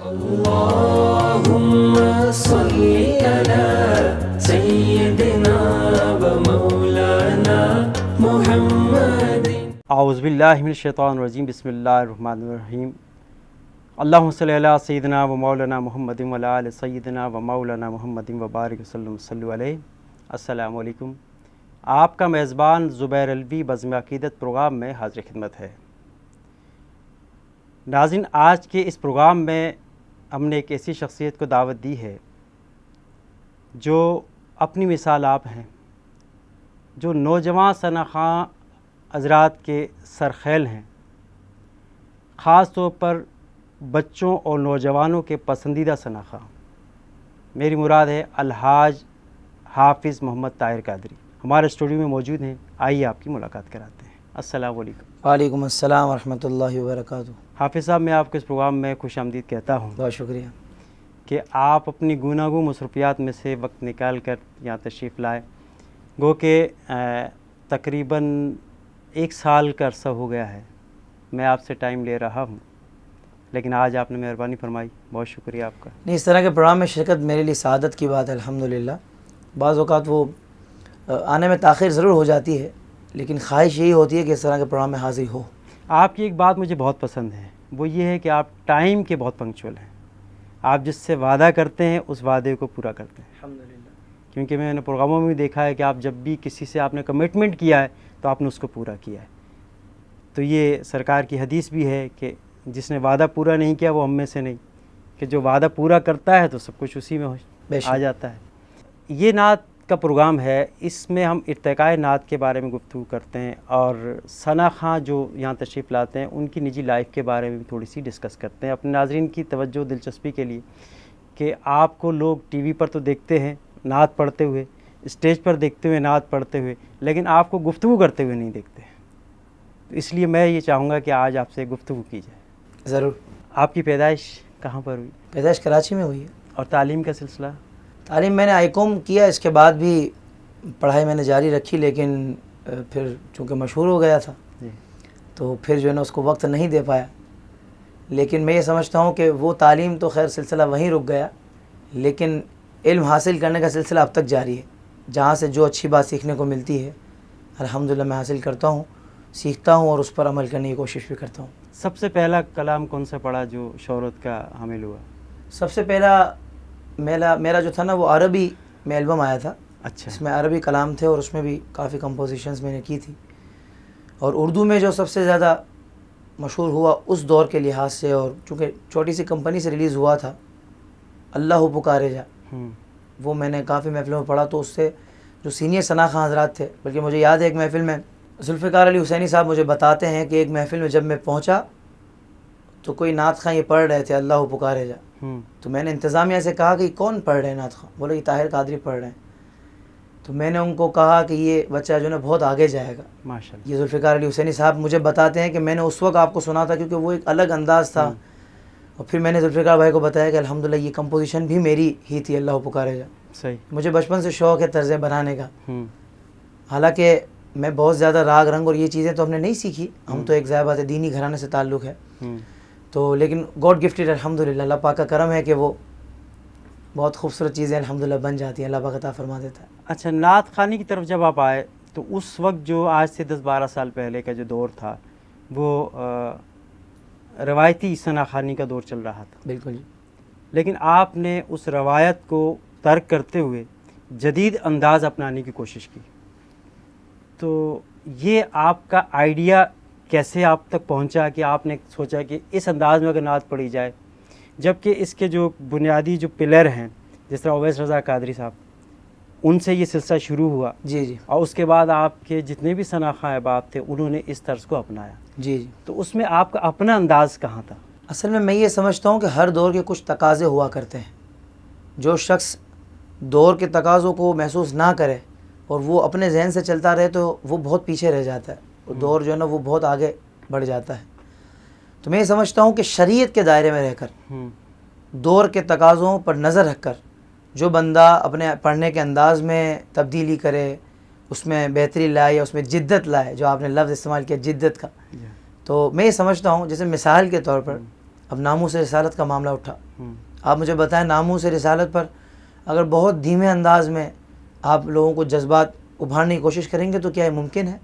اللهم صل على سيدنا ومولانا محمد اعوذ باللہ من الشیطان الرجیم بسم اللہ الرحمن الرحیم اللہم صلی علی سیدنا و مولانا محمد و علی آل سیدنا و مولانا محمد و بارک وسلم صلی علیہ. السلام علیکم. آپ کا میزبان زبیر الوی بزم عقیدت پروگرام میں حاضر خدمت ہے. ناظرین، آج کے اس پروگرام میں ہم نے ایک ایسی شخصیت کو دعوت دی ہے جو اپنی مثال آپ ہیں، جو نوجوان ثنا خواں حضرات کے سرخیل ہیں، خاص طور پر بچوں اور نوجوانوں کے پسندیدہ ثنا خواں. میری مراد ہے الحاج حافظ محمد طاہر قادری. ہمارے اسٹوڈیو میں موجود ہیں، آئیے آپ کی ملاقات کراتے ہیں. السلام علیکم. وعلیکم السلام ورحمۃ اللہ وبرکاتہ. حافظ صاحب، میں آپ کو اس پروگرام میں خوش آمدید کہتا ہوں. بہت شکریہ کہ آپ اپنی گوناگوں مصروفیات میں سے وقت نکال کر یہاں تشریف لائے. گو کہ تقریباً 1 سال کا عرصہ ہو گیا ہے میں آپ سے ٹائم لے رہا ہوں، لیکن آج آپ نے مہربانی فرمائی. بہت شکریہ آپ کا. نہیں، اس طرح کے پروگرام میں شرکت میرے لیے سعادت کی بات ہے الحمدللہ. بعض اوقات وہ آنے میں تاخیر ضرور ہو جاتی ہے، لیکن خواہش یہی ہوتی ہے کہ اس طرح کے پروگرام میں حاضر ہو. آپ کی ایک بات مجھے بہت پسند ہے، وہ یہ ہے کہ آپ ٹائم کے بہت پنکچوئل ہیں. آپ جس سے وعدہ کرتے ہیں اس وعدے کو پورا کرتے ہیں الحمدللہ. کیونکہ میں نے پروگراموں میں بھی دیکھا ہے کہ آپ جب بھی کسی سے آپ نے کمٹمنٹ کیا ہے تو آپ نے اس کو پورا کیا ہے. تو یہ سرکار کی حدیث بھی ہے کہ جس نے وعدہ پورا نہیں کیا وہ ہم میں سے نہیں، کہ جو وعدہ پورا کرتا ہے تو سب کچھ اسی میں آ جاتا ہے. یہ نعت کا پروگرام ہے، اس میں ہم ارتقاء نعت کے بارے میں گفتگو کرتے ہیں اور ثنا خواں جو یہاں تشریف لاتے ہیں ان کی نجی لائف کے بارے میں بھی تھوڑی سی ڈسکس کرتے ہیں اپنے ناظرین کی توجہ دلچسپی کے لیے. کہ آپ کو لوگ ٹی وی پر تو دیکھتے ہیں نعت پڑھتے ہوئے، اسٹیج پر دیکھتے ہوئے نعت پڑھتے ہوئے، لیکن آپ کو گفتگو کرتے ہوئے نہیں دیکھتے. تو اس لیے میں یہ چاہوں گا کہ آج آپ سے گفتگو کی جائے. ضرور. آپ کی پیدائش کہاں پر ہوئی؟ پیدائش کراچی میں ہوئی ہے. اور تعلیم کا سلسلہ؟ تعلیم میں نے آئی کام کیا، اس کے بعد بھی پڑھائی میں نے جاری رکھی، لیکن پھر چونکہ مشہور ہو گیا تھا تو پھر جو ہے نا اس کو وقت نہیں دے پایا. لیکن میں یہ سمجھتا ہوں کہ وہ تعلیم تو خیر سلسلہ وہیں رک گیا، لیکن علم حاصل کرنے کا سلسلہ اب تک جاری ہے. جہاں سے جو اچھی بات سیکھنے کو ملتی ہے الحمدللہ میں حاصل کرتا ہوں، سیکھتا ہوں اور اس پر عمل کرنے کی کوشش بھی کرتا ہوں. سب سے پہلا کلام کون سا پڑھا جو شہرت کا حامل ہوا؟ سب سے پہلا میرا جو تھا نا وہ عربی میں البم آیا تھا. اچھا. اس میں عربی کلام تھے اور اس میں بھی کافی کمپوزیشنز میں نے کی تھی. اور اردو میں جو سب سے زیادہ مشہور ہوا اس دور کے لحاظ سے، اور چونکہ چھوٹی سی کمپنی سے ریلیز ہوا تھا، اللہ پکارے جا، وہ میں نے کافی محفلوں میں پڑھا. تو اس سے جو سینئر ثنا خواں حضرات تھے، بلکہ مجھے یاد ہے ایک محفل میں ذوالفقار علی حسینی صاحب مجھے بتاتے ہیں کہ ایک محفل میں جب میں پہنچا تو کوئی نعت خواں یہ پڑھ رہے تھے اللہ پکارے جا. تو میں نے انتظامیہ سے کہا کہ کون پڑھ رہے ہیں نعت خواں؟ بولے یہ طاہر قادری پڑھ رہے ہیں. تو میں نے ان کو کہا کہ یہ بچہ جو ہے نا بہت آگے جائے گا ماشاءاللہ. یہ ذوالفقار علی حسینی صاحب مجھے بتاتے ہیں کہ میں نے اس وقت آپ کو سنا تھا کیونکہ وہ ایک الگ انداز تھا. اور پھر میں نے ذوالفقار بھائی کو بتایا کہ الحمدللہ یہ کمپوزیشن بھی میری ہی تھی اللہ پکارے جا. صحیح. مجھے بچپن سے شوق ہے طرزیں بنانے کا. حالانکہ میں بہت زیادہ راگ رنگ اور یہ چیزیں تو ہم نے نہیں سیکھی، ہم تو ایک ظاہر بات ہے دینی گھرانے سے تعلق ہے. تو لیکن گاڈ گفٹڈ الحمدللہ، اللہ پاک کا کرم ہے کہ وہ بہت خوبصورت چیزیں الحمدللہ بن جاتی ہیں، اللہ پاک عطا فرما دیتا ہے. اچھا، نعت خوانی کی طرف جب آپ آئے تو اس وقت جو آج سے 10-12 سال پہلے کا جو دور تھا وہ روایتی ثنا خوانی کا دور چل رہا تھا. بالکل جی. لیکن آپ نے اس روایت کو ترک کرتے ہوئے جدید انداز اپنانے کی کوشش کی. تو یہ آپ کا آئیڈیا کیسے آپ تک پہنچا کہ آپ نے سوچا کہ اس انداز میں اگر نعت پڑھی جائے، جبکہ اس کے جو بنیادی جو پلر ہیں جس طرح اویس رضا قادری صاحب، ان سے یہ سلسلہ شروع ہوا. جی جی. اور اس کے بعد آپ کے جتنے بھی ثنا خواں احباب تھے انہوں نے اس طرز کو اپنایا. جی جی. تو اس میں آپ کا اپنا انداز کہاں تھا؟ اصل میں یہ سمجھتا ہوں کہ ہر دور کے کچھ تقاضے ہوا کرتے ہیں. جو شخص دور کے تقاضوں کو محسوس نہ کرے اور وہ اپنے ذہن سے چلتا رہے تو وہ بہت پیچھے رہ جاتا ہے، اور دور جو ہے نا وہ بہت آگے بڑھ جاتا ہے. تو میں یہ سمجھتا ہوں کہ شریعت کے دائرے میں رہ کر، دور کے تقاضوں پر نظر رکھ کر جو بندہ اپنے پڑھنے کے انداز میں تبدیلی کرے، اس میں بہتری لائے یا اس میں جدت لائے، جو آپ نے لفظ استعمال کیا جدت کا، تو میں یہ سمجھتا ہوں جیسے مثال کے طور پر اب ناموس رسالت کا معاملہ اٹھا. ہوں. آپ مجھے بتائیں ناموس رسالت پر اگر بہت دھیمے انداز میں آپ لوگوں کو جذبات ابھارنے کی کوشش کریں گے تو کیا یہ ممکن ہے؟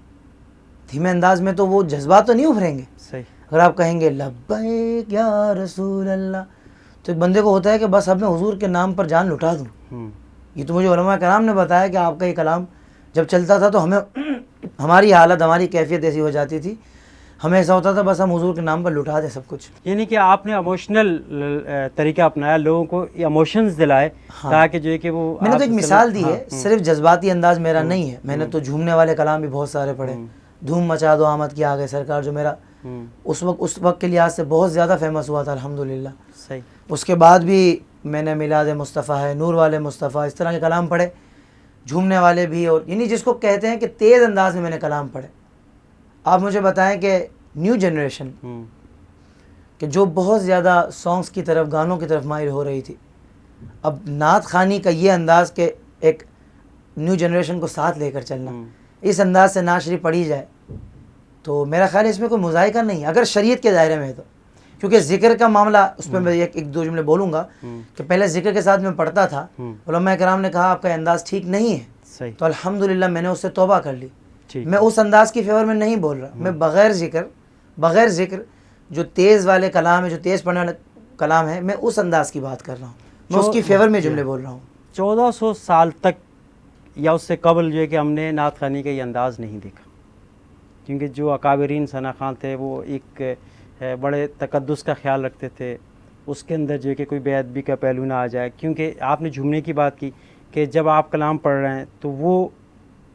دھیمے انداز میں تو وہ جذبات تو نہیں ابھریں گے. صحیح. اگر آپ کہیں گے لبیک یا رسول اللہ تو ایک بندے کو ہوتا ہے کہ بس اب میں حضور کے نام پر جان لٹا دوں. ہوں. یہ تو مجھے علماء کرام نے بتایا کہ آپ کا یہ کلام جب چلتا تھا تو ہمیں ہماری حالت ہماری کیفیت ایسی ہو جاتی تھی, ہمیں ایسا ہوتا تھا بس ہم حضور کے نام پر لٹا دیں سب کچھ. یعنی کہ آپ نے ایموشنل طریقہ اپنایا, لوگوں کو ایموشنز دلائے تاکہ جو ہے کہ وہ میں نے تو ایک مثال دی ہے, صرف جذباتی انداز میرا نہیں ہے. میں نے تو جھومنے والے کلام بھی بہت سارے پڑھے. دھوم مچا دو آمد کی آگے سرکار جو میرا اس وقت کے لحاظ سے بہت زیادہ فیمس ہوا تھا الحمدللہ. صحیح. اس کے بعد بھی میں نے میلاد مصطفیٰ ہے, نور والے مصطفیٰ, اس طرح کے کلام پڑھے, جھومنے والے بھی, اور یعنی جس کو کہتے ہیں کہ تیز انداز میں نے کلام پڑھے. آپ مجھے بتائیں کہ نیو جنریشن کہ جو بہت زیادہ سانگس کی طرف, گانوں کی طرف مائل ہو رہی تھی, اب نعت خوانی کا یہ انداز کہ ایک نیو جنریشن کو ساتھ لے کر چلنا, اس انداز سے نعت شریف پڑھی جائے تو میرا خیال ہے اس میں کوئی مذائقہ نہیں اگر شریعت کے دائرے میں ہے تو. کیونکہ ذکر کا معاملہ اس پہ میں ایک دو جملے بولوں گا کہ پہلے ذکر کے ساتھ میں پڑھتا تھا, علماء کرام نے کہا آپ کا انداز ٹھیک نہیں ہے. صحیح. تو الحمدللہ میں نے اس سے توبہ کر لی. ٹھیک. میں اس انداز کی فیور میں نہیں بول رہا, میں بغیر ذکر جو تیز والے کلام ہے, جو تیز پڑھنے والے کلام ہے, میں اس انداز کی بات کر رہا ہوں, میں اس کی فیور میں جملے بول رہا ہوں. 1400 سال تک یا اس سے قبل جو ہے کہ ہم نے نعت خوانی کا یہ انداز نہیں دیکھا, کیونکہ جو اکابرین ثنا خان تھے وہ ایک بڑے تقدس کا خیال رکھتے تھے, اس کے اندر جو ہے کہ کوئی بے ادبی کا پہلو نہ آ جائے. کیونکہ آپ نے جھومنے کی بات کی کہ جب آپ کلام پڑھ رہے ہیں تو وہ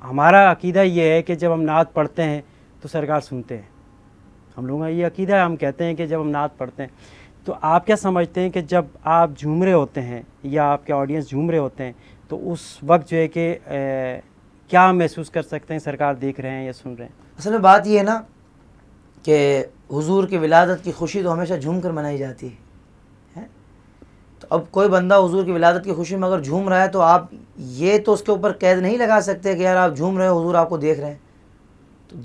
ہمارا عقیدہ یہ ہے کہ جب ہم نعت پڑھتے ہیں تو سرکار سنتے ہیں. ہم لوگوں کا یہ عقیدہ ہے, ہم کہتے ہیں کہ جب ہم نعت پڑھتے ہیں تو آپ کیا سمجھتے ہیں کہ جب آپ جھوم رہے ہوتے ہیں یا آپ کے آڈینس جھوم رہے ہوتے ہیں تو اس وقت جو ہے کہ کیا محسوس کر سکتے ہیں, سرکار دیکھ رہے ہیں یا سن رہے ہیں؟ اصل میں بات یہ ہے نا کہ حضور کی ولادت کی خوشی تو ہمیشہ جھوم کر منائی جاتی ہے. تو اب کوئی بندہ حضور کی ولادت کی خوشی میں اگر جھوم رہا ہے تو آپ یہ تو اس کے اوپر قید نہیں لگا سکتے کہ یار آپ جھوم رہے ہو, حضور آپ کو دیکھ رہے ہیں. تو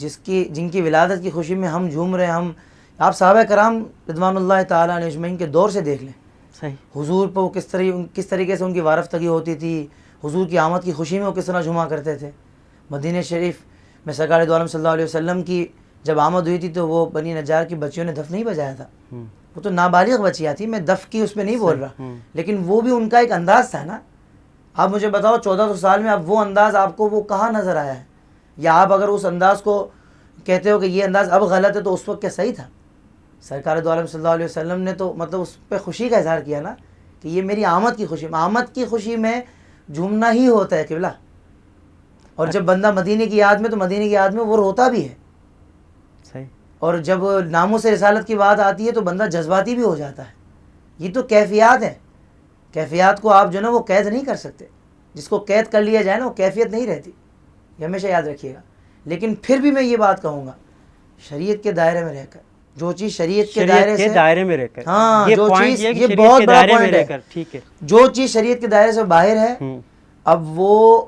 جن کی ولادت کی خوشی میں ہم جھوم رہے ہیں, آپ صحابہ کرام رضوان اللہ تعالیٰ علیہ اجمعین کے دور سے دیکھ لیں. صحیح. حضور پہ وہ کس طریقے سے ان کی وارفتگی ہوتی تھی, حضور کی آمد کی خوشی میں وہ کس طرح جھوما کرتے تھے. مدینہ شریف میں سرکار دو عالم صلی اللہ علیہ وسلم کی جب آمد ہوئی تھی تو وہ بنی نجار کی بچیوں نے دف نہیں بجایا تھا, وہ تو نابالغ بچیاں تھیں, میں دف کی اس میں نہیں بول رہا, لیکن وہ بھی ان کا ایک انداز تھا نا. آپ مجھے بتاؤ 1400 سال میں اب وہ انداز آپ کو وہ کہاں نظر آیا ہے؟ یا آپ اگر اس انداز کو کہتے ہو کہ یہ انداز اب غلط ہے تو اس وقت کیا صحیح تھا؟ سرکار دو عالم صلی اللہ علیہ وسلم نے تو مطلب اس پہ خوشی کا اظہار کیا نا کہ یہ میری آمد کی خوشی, آمد کی خوشی میں جھومنا ہی ہوتا ہے قبلہ. اور جب بندہ مدینے کی یاد میں, تو مدینے کی یاد میں وہ روتا بھی ہے. صحیح. اور جب ناموس رسالت کی بات آتی ہے تو بندہ جذباتی بھی ہو جاتا ہے. یہ تو کیفیات ہیں, کیفیات کو آپ جو نا وہ قید نہیں کر سکتے. جس کو قید کر لیا جائے نا وہ کیفیت نہیں رہتی, یہ ہمیشہ یاد رکھیے گا. لیکن پھر بھی میں یہ بات کہوں گا, شریعت کے دائرے میں رہ کر, جو چیز شریعت کے دائرے میں رہ کر, ہاں یہ جو پوائنٹ چیز, یہ کہ یہ شریعت بہت کے بڑا دائرے میں پوائنٹ رہ ہے, کر, ٹھیک ہے, جو چیز شریعت کے دائرے سے باہر ہے, اب وہ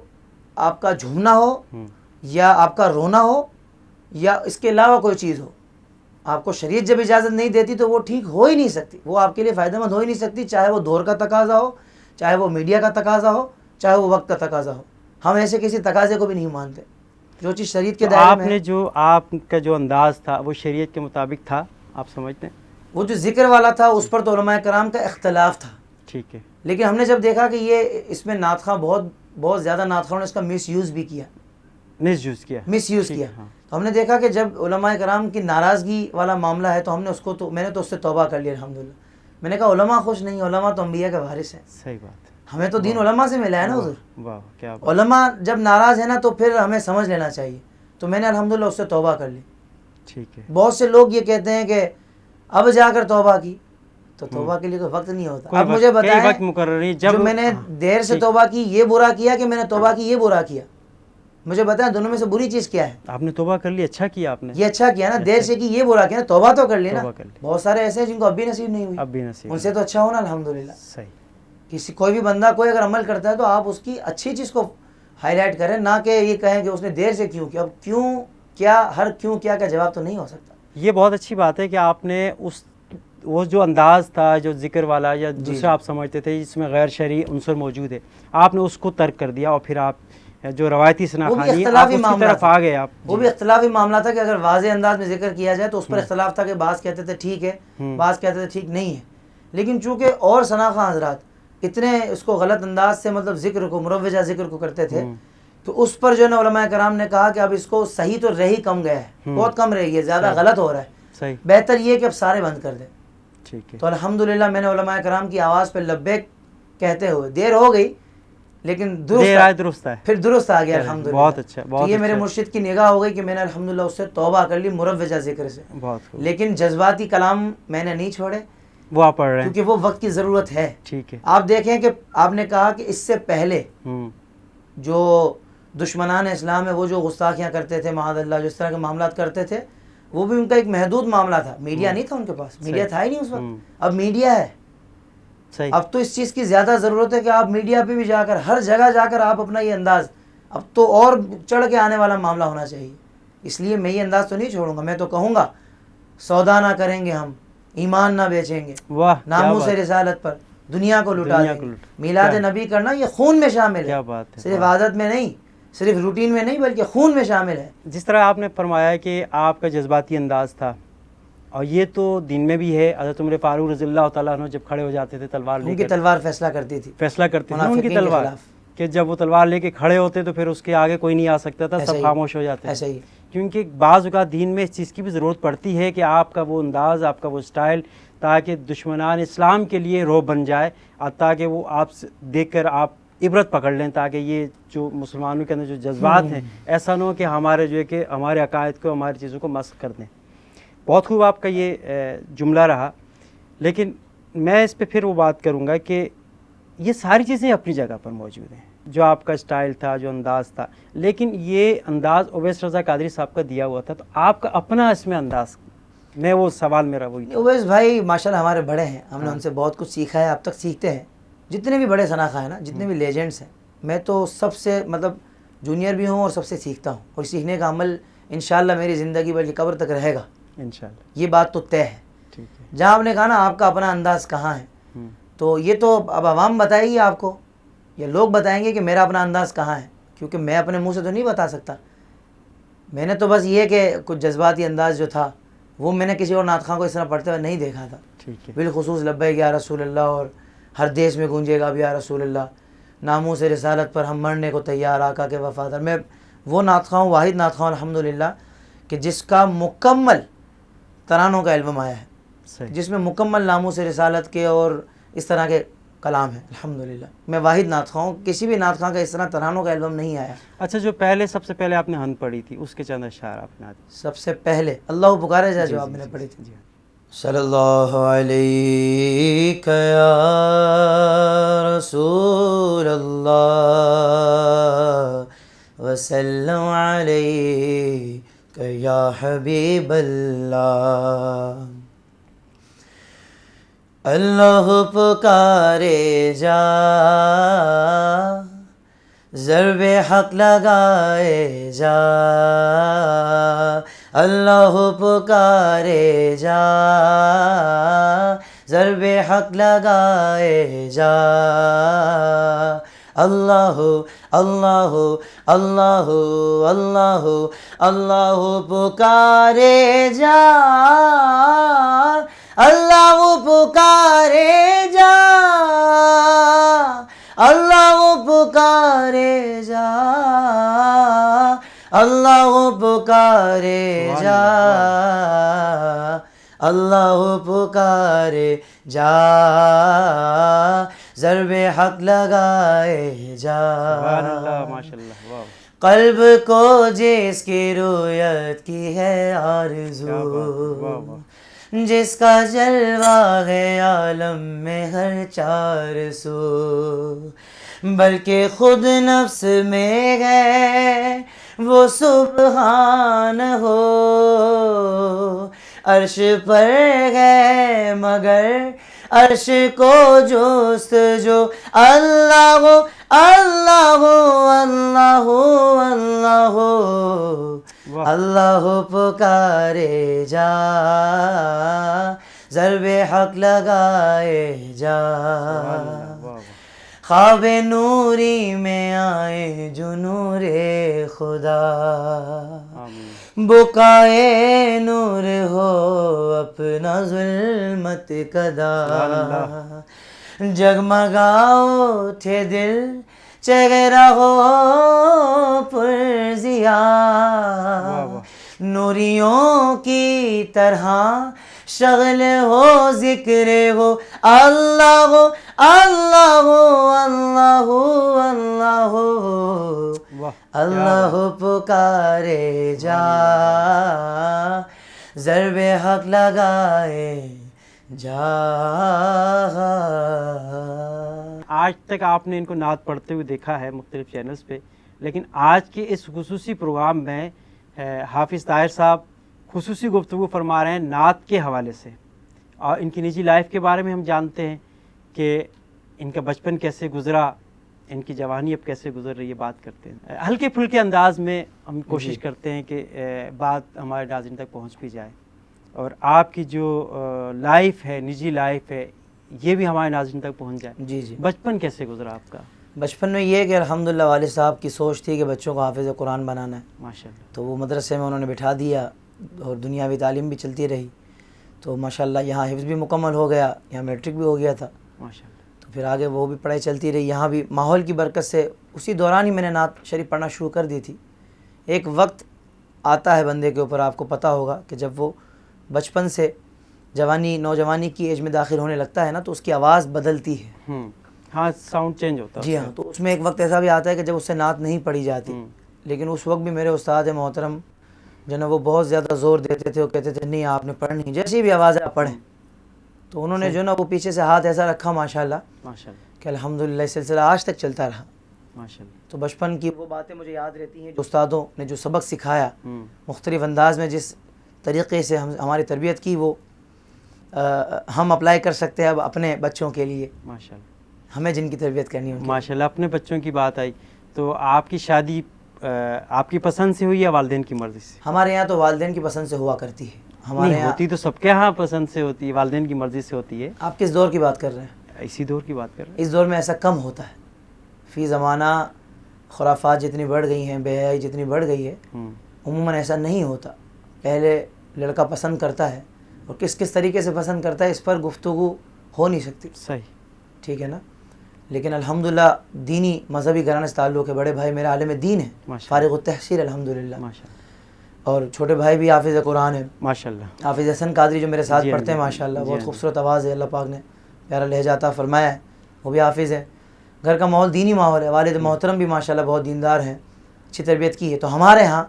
آپ کا جھومنا ہو یا آپ کا رونا ہو یا اس کے علاوہ کوئی چیز ہو, آپ کو شریعت جب اجازت نہیں دیتی تو وہ ٹھیک ہو ہی نہیں سکتی, وہ آپ کے لیے فائدہ مند ہو ہی نہیں سکتی, چاہے وہ دور کا تقاضا ہو, چاہے وہ میڈیا کا تقاضا ہو, چاہے وہ وقت کا تقاضا ہو. ہم ایسے کسی تقاضے کو بھی نہیں مانتے. جو چیز شریعت کے دائرے میں, آپ کا جو انداز تھا وہ شریعت کے مطابق تھا, آپ سمجھتے ہیں؟ وہ جو ذکر والا تھا اس پر تو علماء کرام کا اختلاف تھا. ٹھیک ہے. لیکن ہم نے جب دیکھا کہ یہ اس میں نعت خواں بہت زیادہ نعت خواہوں نے اس کا مس یوز بھی کیا, مس یوز کیا, تو ہم نے دیکھا کہ جب علماء کرام کی ناراضگی والا معاملہ ہے تو ہم نے اس کو, تو میں نے تو اس سے توبہ کر لیا الحمدللہ. میں نے کہا علماء خوش نہیں, علماء تو انبیاء کے وارث ہیں. صحیح بات ہے. ہمیں تو دین علماء سے ملا ہے نا حضور. واہ, کیا بات. علماء جب ناراض ہے نا تو پھر ہمیں سمجھ لینا چاہیے. تو میں نے الحمدللہ اس سے توبہ کر لی. ٹھیک ہے. بہت سے لوگ یہ کہتے ہیں کہ اب جا کر توبہ کی, تو توبہ کے لیے کوئی وقت نہیں ہوتا. اب مجھے بتائیں وقت مقرر نہیں, جب میں نے دیر سے توبہ کی یہ برا کیا کہ میں نے توبہ کی یہ برا کیا, مجھے بتائیں دونوں میں سے بری چیز کیا ہے؟ آپ نے توبہ کر لی, اچھا کیا آپ نے, یہ اچھا کیا نا. دیر سے کی یہ برا کیا نا, توبہ تو کر لی نا. بہت سارے ایسے ہیں جن کو اب بھی نصیب نہیں ہوئی, اب بھی نصیب, ان سے تو اچھا ہونا الحمدللہ. صحیح. کوئی بھی بندہ کوئی اگر عمل کرتا ہے تو آپ اس کی اچھی چیز کو ہائی لائٹ کریں, نہ کہ یہ کہیں کہ اس نے دیر سے کیوں کیا. اب کیوں کیا, ہر کیوں کیا کا جواب تو نہیں ہو سکتا. یہ بہت اچھی بات ہے کہ آپ نے اس وہ جو انداز تھا جو ذکر والا یا دوسرا آپ سمجھتے تھے جس میں غیر شرعی عنصر موجود ہے، آپ نے اس کو ترک کر دیا اور پھر آپ جو روایتی ثناخوانی آپ اس کی طرف آ گئے. آپ وہ بھی اختلافی معاملہ تھا کہ اگر واضح انداز میں ذکر کیا جائے تو اس پر اختلاف تھا کہ بعض کہتے تھے ٹھیک ہے، بعض کہتے تھے ٹھیک نہیں ہے. لیکن چونکہ اور ثناخواں حضرات اتنے اس کو غلط انداز سے مطلب ذکر کو مروجہ ذکر کو کرتے تھے تو اس پر جو ہے نا علماء کرام نے کہا کہ اب اس کو صحیح تو رہ ہی کم گیا ہے، بہت کم رہ گئی ہے، زیادہ غلط ہو رہا ہے، صحیح بہتر یہ کہ اب سارے بند کر دیں. ٹھیک ہے. تو الحمدللہ میں نے علماء کرام کی آواز پہ لبیک کہتے ہوئے، دیر ہو گئی لیکن درست ہے، پھر درست آ گیا الحمدللہ. بہت اچھا. تو یہ میرے مرشد کی نگاہ ہو گئی کہ میں نے الحمدللہ اس سے توبہ کر لی مروجہ ذکر سے. لیکن جذباتی کلام میں نے نہیں چھوڑے، وہ آپ پڑھ رہے ہیں کیونکہ وہ وقت کی ضرورت ہے. ٹھیک ہے. آپ دیکھیں کہ آپ نے کہا کہ اس سے پہلے جو دشمنان اسلام ہے وہ جو گستاخیاں کرتے تھے معاذ اللہ، جو اس طرح کے معاملات کرتے تھے، وہ بھی ان کا ایک محدود معاملہ تھا. میڈیا نہیں تھا ان کے پاس، میڈیا تھا ہی نہیں اس وقت. اب میڈیا ہے. اب تو اس چیز کی زیادہ ضرورت ہے کہ آپ میڈیا پہ بھی جا کر ہر جگہ جا کر آپ اپنا یہ انداز، اب تو اور چڑھ کے آنے والا معاملہ ہونا چاہیے. اس لیے میں یہ انداز تو نہیں چھوڑوں گا. میں تو کہوں گا سودا نہ کریں گے ہم، ایمان نہ بیچیں گے، ناموس رسالت پر دنیا کو لٹا دیں گے. میلاد نبی کرنا یہ خون میں شامل ہے، صرف عادت میں نہیں، صرف روٹین میں نہیں، بلکہ خون میں شامل ہے. جس طرح آپ نے فرمایا کہ آپ کا جذباتی انداز تھا، اور یہ تو دین میں بھی ہے. حضرت عمر فاروق رضی اللہ تعالیٰ عنہ جب کھڑے ہو جاتے تھے تلوار لے کے، ان کی تلوار فیصلہ کرتی تھی، ان کی تلوار، کہ جب وہ تلوار لے کے کھڑے ہوتے تو پھر اس کے آگے کوئی نہیں آ سکتا تھا، سب خاموش ہو جاتے. ایسا ہی. کیونکہ بعض اوقات دین میں اس چیز کی بھی ضرورت پڑتی ہے کہ آپ کا وہ انداز، آپ کا وہ اسٹائل، تاکہ دشمنان اسلام کے لیے روب بن جائے، اور تاکہ وہ آپ دیکھ کر آپ عبرت پکڑ لیں، تاکہ یہ جو مسلمانوں کے اندر جو جذبات ہیں ایسا نہ ہو کہ ہمارے جو ہے کہ ہمارے عقائد کو، ہماری چیزوں کو مسخ کر دیں. بہت خوب آپ کا یہ جملہ رہا. لیکن میں اس پہ پھر وہ بات کروں گا کہ یہ ساری چیزیں اپنی جگہ پر موجود ہیں، جو آپ کا اسٹائل تھا، جو انداز تھا، لیکن یہ انداز اویس رضا قادری صاحب کا دیا ہوا تھا، تو آپ کا اپنا اس میں انداز، میں وہ سوال میرا وہی تھا. اویس بھائی ماشاءاللہ ہمارے بڑے ہیں، ہم نے ان سے بہت کچھ سیکھا ہے، اب تک سیکھتے ہیں. جتنے بھی بڑے ثناخواں ہیں نا، جتنے بھی لیجنڈس ہیں، میں تو سب سے مطلب جونیئر بھی ہوں اور سب سے سیکھتا ہوں، اور سیکھنے کا عمل انشاءاللہ میری زندگی بلکہ قبر تک رہے گا انشاءاللہ. یہ بات تو طے ہے. جہاں آپ نے کہا نا آپ کا اپنا انداز کہاں ہے، تو یہ تو اب عوام بتائے گی آپ کو، یا لوگ بتائیں گے کہ میرا اپنا انداز کہاں ہے، کیونکہ میں اپنے منہ سے تو نہیں بتا سکتا. میں نے تو بس یہ کہ کچھ جذباتی انداز جو تھا وہ میں نے کسی اور نعت خواں کو اس طرح پڑھتے ہوئے نہیں دیکھا تھا. بالخصوص لبیک یا رسول اللہ، اور ہر دیش میں گونجے گا اب یا رسول اللہ، ناموس رسالت پر ہم مرنے کو تیار، آقا کے وفادار. میں وہ نعت خواں، واحد نعت خواں الحمدللہ کہ جس کا مکمل ترانوں کا البم آیا ہے، جس میں مکمل ناموس رسالت کے اور اس طرح کے کلام ہے الحمدللہ. میں واحد نعت خواں ہوں، کسی بھی نعت خواں کا اس طرح ترانوں کا البم نہیں آیا. اچھا، جو سب سے پہلے آپ نے ہند پڑھی تھی، اس کے چند اشعار آپ نے. سب سے پہلے اللہ پکارے جا جو آپ میں نے پڑھی تھی. صلی اللہ علیہ یا رسول اللہ وسلم علیہ یا حبیب اللہ. اللہ پکارے جا، ضرب حق لگائے جا. اللہ پکارے جا، ضرب حق لگائے جا. اللہ اللہ اللہ اللہ اللہ پکارے جا، اللہ پکارے جا، اللہ پکارے جا، اللہ پکارے جا، اللہ پکارے جا، ضرب حق لگائے جا. قلب کو جس کی رویت کی ہے آرزو، جس کا جلوہ ہے عالم میں ہر چار سو، بلکہ خود نفس میں ہے وہ سبحان ہو. عرش پر ہے مگر عرش کو جوست جو، اللہ اللہ اللہ اللہ اللہ پکارے جا، ضرب حق لگائے جا، واہ واہ، خواب نوری میں آئے جو نور خدا، آمین، بکائے نور ہو اپنا ظلمت کدا، جگمگاؤ اٹھے دل چہرہ ہو پرزیا، نوریوں کی طرح شغل ہو ذکر ہو اللہ ہو اللہ ہو اللہ ہو اللہ ہو اللہ پکارے جا، ضرب حق لگائے جا۔ آج تک آپ نے ان کو نعت پڑھتے ہوئے دیکھا ہے مختلف چینلز پہ، لیکن آج کے اس خصوصی پروگرام میں حافظ طاہر صاحب خصوصی گفتگو فرما رہے ہیں نعت کے حوالے سے، اور ان کی نجی لائف کے بارے میں ہم جانتے ہیں کہ ان کا بچپن کیسے گزرا، ان کی جوانی اب کیسے گزر رہی ہے، بات کرتے ہیں ہلکے پھلکے انداز میں، ہم کوشش کرتے ہیں کہ بات ہمارے ناظرین تک پہنچ بھی جائے، اور آپ کی جو لائف ہے، نجی لائف ہے، یہ بھی ہمارے ناظرین تک پہنچ جائے۔ جی جی، بچپن کیسے گزرا آپ کا؟ بچپن میں یہ کہ الحمدللہ والد صاحب کی سوچ تھی کہ بچوں کو حافظ قرآن بنانا ہے، ماشاءاللہ، تو وہ مدرسے میں انہوں نے بٹھا دیا اور دنیاوی تعلیم بھی چلتی رہی، تو ماشاءاللہ یہاں حفظ بھی مکمل ہو گیا، یہاں میٹرک بھی ہو گیا تھا، ماشاءاللہ، تو پھر آگے وہ بھی پڑھائی چلتی رہی، یہاں بھی ماحول کی برکت سے اسی دوران ہی میں نے نعت شریف پڑھنا شروع کر دی تھی۔ ایک وقت آتا ہے بندے کے اوپر، آپ کو پتہ ہوگا کہ جب وہ بچپن سے جوانی نوجوانی کی ایج میں داخل ہونے لگتا ہے نا، تو اس کی آواز بدلتی ہے، ہاں ساؤنڈ چینج ہوتا ہے، جی ہاں، تو اس میں ایک وقت ایسا بھی آتا ہے کہ جب اس سے نعت نہیں پڑھی جاتی، لیکن اس وقت بھی میرے استاد محترم جو نا وہ بہت زیادہ زور دیتے تھے، وہ کہتے تھے نہیں آپ نے پڑھنی، جیسی بھی آواز ہے آپ پڑھیں، تو انہوں نے جو نا وہ پیچھے سے ہاتھ ایسا رکھا ماشاءاللہ ماشاءاللہ، کہ الحمدللہ یہ سلسلہ آج تک چلتا رہا۔ ماشاءاللہ، تو بچپن کی وہ باتیں مجھے یاد رہتی ہیں، جو استادوں نے جو سبق سکھایا، مختلف انداز میں جس طریقے سے ہماری تربیت کی، وہ ہم اپلائی کر سکتے ہیں اب اپنے بچوں کے لیے، ماشاءاللہ، ہمیں جن کی تربیت کرنی ہے۔ ماشاءاللہ، اپنے بچوں کی بات آئی تو آپ کی شادی آپ کی پسند سے ہوئی یا والدین کی مرضی سے؟ ہمارے یہاں تو والدین کی پسند سے ہوا کرتی ہے، ہمارے نہیں یہاں ہوتی تو سب کے ہاں پسند سے ہوتی ہے، والدین کی مرضی سے ہوتی ہے۔ آپ کس دور کی بات کر رہے ہیں؟ اسی دور کی بات کر رہے اس دور میں ایسا کم ہوتا ہے، فی زمانہ خرافات جتنی بڑھ گئی ہیں، بے حیائی جتنی بڑھ گئی ہے، ہیں۔ عموماً ایسا نہیں ہوتا۔ پہلے لڑکا پسند کرتا ہے، اور کس کس طریقے سے پسند کرتا ہے اس پر گفتگو ہو نہیں سکتی، صحیح، ٹھیک ہے نا، لیکن الحمدللہ دینی مذہبی گھرانے سے تعلق ہے، بڑے بھائی میرا عالم دین ہے، ماشاءاللہ، فارغ التحصیل الحمدللہ، ماشاءاللہ، اور چھوٹے بھائی بھی حافظ قرآن ہے، ماشاءاللہ، حافظ حسن قادری جو میرے ساتھ جی ہاں، پڑھتے ہیں جی ہاں، ماشاءاللہ، جی بہت ہاں، خوبصورت آواز ہے، اللہ پاک نے پیارا لہجہ عطا فرمایا ہے، وہ بھی حافظ ہے، گھر کا ماحول دینی ماحول ہے، والد محترم بھی ماشاءاللہ بہت دیندار ہیں، اچھی تربیت کی ہے، تو ہمارے ہاں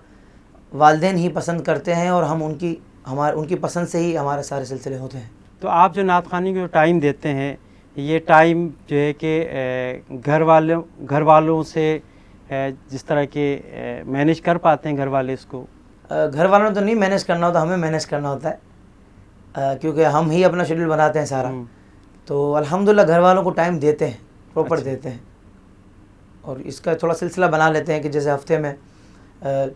والدین ہی پسند کرتے ہیں، اور ہم ان کی پسند سے ہی ہمارے سارے سلسلے ہوتے ہیں۔ تو آپ جو نعت خوانی کو ٹائم دیتے ہیں، یہ ٹائم جو ہے کہ گھر والوں سے جس طرح کے مینیج کر پاتے ہیں گھر والے اس کو؟ گھر والوں نے تو نہیں مینیج کرنا ہوتا، ہمیں مینیج کرنا ہوتا ہے، کیونکہ ہم ہی اپنا شیڈول بناتے ہیں سارا، تو الحمدللہ گھر والوں کو ٹائم دیتے ہیں، پراپر دیتے ہیں، اور اس کا تھوڑا سلسلہ بنا لیتے ہیں کہ جیسے ہفتے میں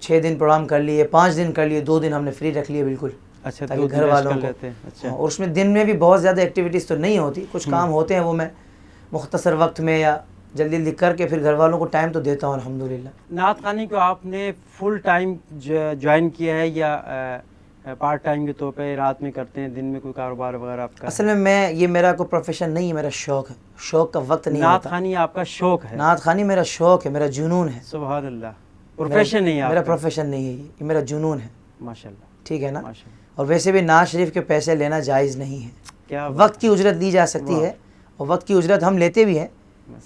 6 دن پروگرام کر لیے، 5 دن کر لیے، 2 دن ہم نے فری رکھ لیے بالکل، اچھا، تاکہ گھر والوں کو، اچھا، اور اس میں دن میں بھی بہت زیادہ ایکٹیویٹیز تو نہیں ہوتی، کچھ کام ہوتے ہیں وہ میں مختصر وقت میں یا جلدی جلدی کر کے پھر گھر والوں کو ٹائم تو دیتا ہوں الحمدللہ۔ نعت خوانی کو آپ نے فل ٹائم جوائن کیا ہے یا پارٹ ٹائم کے طور پہ رات میں کرتے ہیں، دن میں کوئی کاروبار وغیرہ آپ کا؟ اصل میں یہ میرا کوئی پروفیشن نہیں ہے، میرا شوق ہے، شوق کا وقت نہیں نعت ہوتا۔ خوانی آپ کا شوق ہے؟ نعت خوانی میرا شوق ہے، میرا جنون ہے، سبحان اللہ، پروفیشن نہیں ہے آپ میرا کا؟ پروفیشن نہیں ہے، یہ میرا جنون ہے، ماشاءاللہ، ٹھیک ہے نا، ماشاءاللہ، اور ویسے بھی نعت شریف کے پیسے لینا جائز نہیں ہے، کیا وقت کی اجرت لی جا سکتی ہے، اور وقت کی اجرت ہم لیتے بھی ہیں،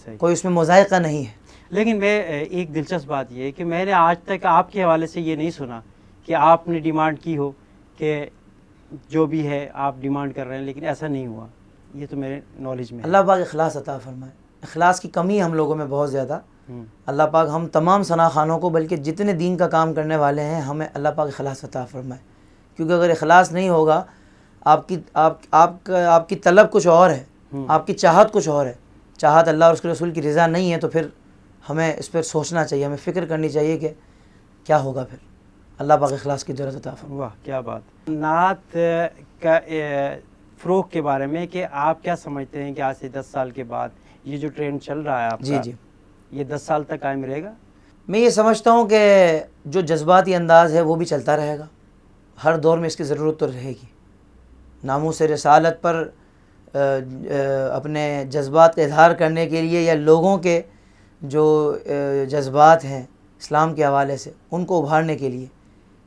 صحیح۔ کوئی اس میں مذائقہ نہیں ہے۔ لیکن میں ایک دلچسپ بات یہ ہے کہ میں نے آج تک آپ کے حوالے سے یہ نہیں سنا کہ آپ نے ڈیمانڈ کی ہو کہ جو بھی ہے آپ ڈیمانڈ کر رہے ہیں، لیکن ایسا نہیں ہوا، یہ تو میرے نالج میں ہے۔ اللہ پاک اخلاص عطا فرمائے، اخلاص کی کمی ہے ہم لوگوں میں بہت زیادہ، اللہ پاک ہم تمام ثنا خانوں کو، بلکہ جتنے دین کا کام کرنے والے ہیں، ہمیں اللہ پاک اخلاص عطا فرمائے، کیونکہ اگر اخلاص نہیں ہوگا، آپ کی طلب کچھ اور ہے، آپ کی چاہت کچھ اور ہے، چاہت اللہ اور اس کے رسول کی رضا نہیں ہے، تو پھر ہمیں اس پر سوچنا چاہیے، ہمیں فکر کرنی چاہیے کہ کیا ہوگا پھر۔ اللہ پاک اخلاص کی ضرورت عطا فرمائے۔ واہ، کیا بات! نعت کا فروغ کے بارے میں کہ آپ کیا سمجھتے ہیں کہ آج سے 10 سال کے بعد یہ جو ٹرینڈ چل رہا ہے آپ کا، جی یہ 10 سال تک قائم رہے گا؟ میں یہ سمجھتا ہوں کہ جو جذباتی انداز ہے وہ بھی چلتا رہے گا، ہر دور میں اس کی ضرورت تو رہے گی. ناموس رسالت پر اپنے جذبات کا اظہار کرنے کے لیے یا لوگوں کے جو جذبات ہیں اسلام کے حوالے سے ان کو ابھارنے کے لیے،